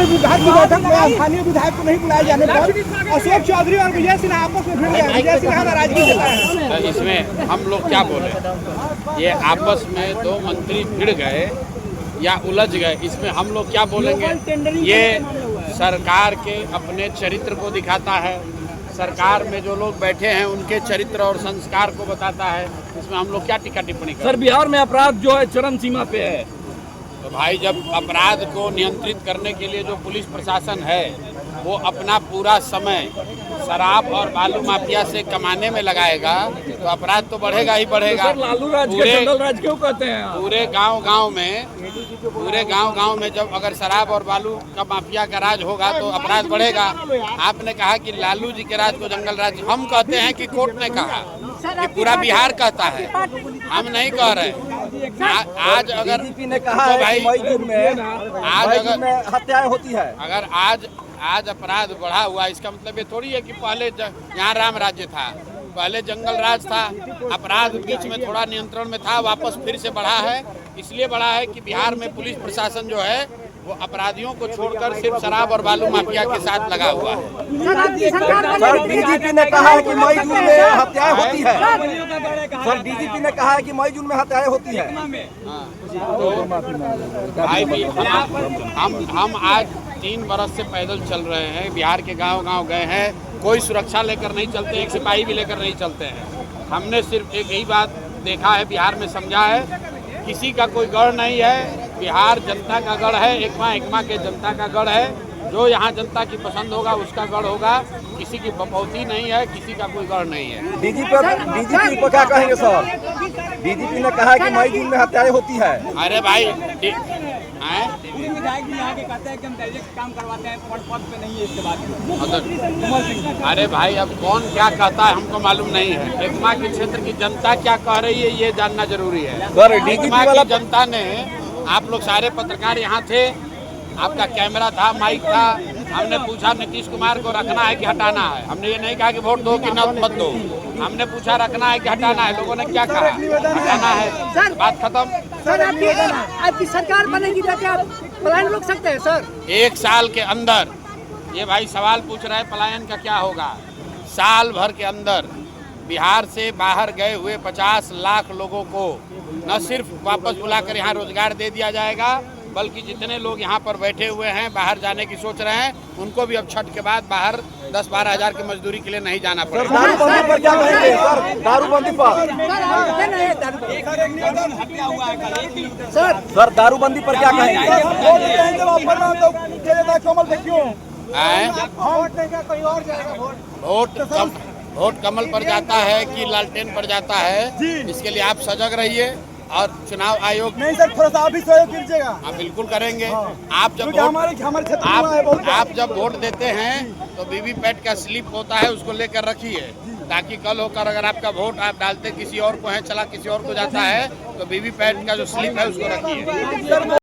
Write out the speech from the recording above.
और विभाग की बैठक में स्थानीय विधायक को नहीं बुलाए जाने पर अशोक चौधरी और विजय सिन्हा आपस में भिड़ गए। विजय सिन्हा नाराजगी जताया है। इसमें हम लोग क्या बोले, ये आपस में दो मंत्री भिड़ गए या उलझ गए, इसमें हम लोग क्या बोलेंगे? ये सरकार के अपने चरित्र को दिखाता है, सरकार में जो लोग बैठे हैं उनके चरित्र और संस्कार को बताता है। इसमें हम लोग क्या टीका टिप्पणी करें? सर, बिहार में अपराध जो है चरम सीमा पे है। तो भाई, जब अपराध को नियंत्रित करने के लिए जो पुलिस प्रशासन है वो अपना पूरा समय शराब और बालू माफिया से कमाने में लगाएगा तो अपराध तो बढ़ेगा ही बढ़ेगा। सर, लालू राज के जंगल राज क्यों कहते हैं? पूरे गांव में जब अगर शराब और बालू का माफिया का राज होगा तो अपराध बढ़ेगा। आपने कहा कि लालू जी के राज को जंगल राज, हम कहते हैं कि कोर्ट ने कहा, कि पूरा बिहार कहता है, हम नहीं कह रहे। आज अगर डीजीपी ने कहा है कि मई जून में हत्याएं होती है, अगर आज अपराध बढ़ा हुआ, इसका मतलब ये थोड़ी है कि पहले यहाँ राम राज्य था, पहले जंगल राज था, अपराध बीच में थोड़ा नियंत्रण में था, वापस फिर से बढ़ा है। इसलिए बढ़ा है कि बिहार में पुलिस प्रशासन जो है वो अपराधियों को छोड़कर सिर्फ शराब और बालू माफिया के साथ लगा हुआ है। सर, डीजीपी ने कहा है कि मई जून में हत्याएं होती है। सर, डीजीपी ने कहा है कि मई जून में हत्याएं होती है। तो भाई भी हम आज 3 बरस से पैदल चल रहे हैं, बिहार के गांव गए हैं, कोई सुरक्षा लेकर नहीं चलते, एक सिपाही भी लेकर नहीं चलते हैं। हमने सिर्फ एक यही बात देखा है, बिहार में समझा है, किसी का कोई गढ़ नहीं है, बिहार जनता का गढ़ है, एकमा के जनता का गढ़ है। जो यहाँ जनता की पसंद होगा उसका गढ़ होगा, किसी की बपौती नहीं है, किसी का कोई गढ़ नहीं है। डीजीपी को क्या कहेंगे सर? डीजीपी ने कहा है कि मई जून में हत्याएं होती है। अरे भाई, विधायक भी यहाँ के कहते हैं कि हम डायरेक्ट काम करवाते हैं, पद पे नहीं है इसके बाद। अरे भाई, अब कौन क्या कहता है हमको मालूम नहीं है। एकमा के क्षेत्र की जनता क्या कह रही है ये जानना जरूरी है। एकमा की जनता ने, आप लोग सारे पत्रकार यहाँ थे, आपका कैमरा था, माइक था, हमने पूछा नीतीश कुमार को रखना है कि हटाना है। हमने ये नहीं कहा कि वोट दो कि मत दो, हमने पूछा रखना है कि हटाना है। लोगों ने क्या कहा? हटाना है, बात खत्म। सर, आपकी सरकार बनेगी तो क्या पलायन रोक सकते हैं सर? 1 साल के अंदर, ये भाई सवाल पूछ रहे हैं पलायन का क्या होगा। साल भर के अंदर बिहार से बाहर गए हुए 50 लाख लोगों को न सिर्फ वापस बुलाकर यहाँ रोजगार दे दिया जाएगा, बल्कि जितने लोग यहाँ पर बैठे हुए हैं बाहर जाने की सोच रहे हैं, उनको भी अब छठ के बाद बाहर 10-12 हज़ार की मजदूरी के लिए नहीं जाना पड़ेगा। दारूबंदी पर क्या कहेंगे सर? दारूबंदी पर सर, दारूबंदी पर क्या कहेंगे? वोट कमल पर जाता है कि लालटेन पर जाता है, इसके लिए आप सजग रहिए। और चुनाव आयोग नहीं सर, थोड़ा सा आप भी सहयोग कीजिएगा। हाँ, बिल्कुल करेंगे। आप जब वोट देते हैं तो वीवीपैट का स्लिप होता है, उसको लेकर रखिए, ताकि कल होकर अगर आपका वोट आप डालते किसी और को है, चला किसी और को जाता है, तो वीवीपैट का जो स्लिप है उसको रखिए।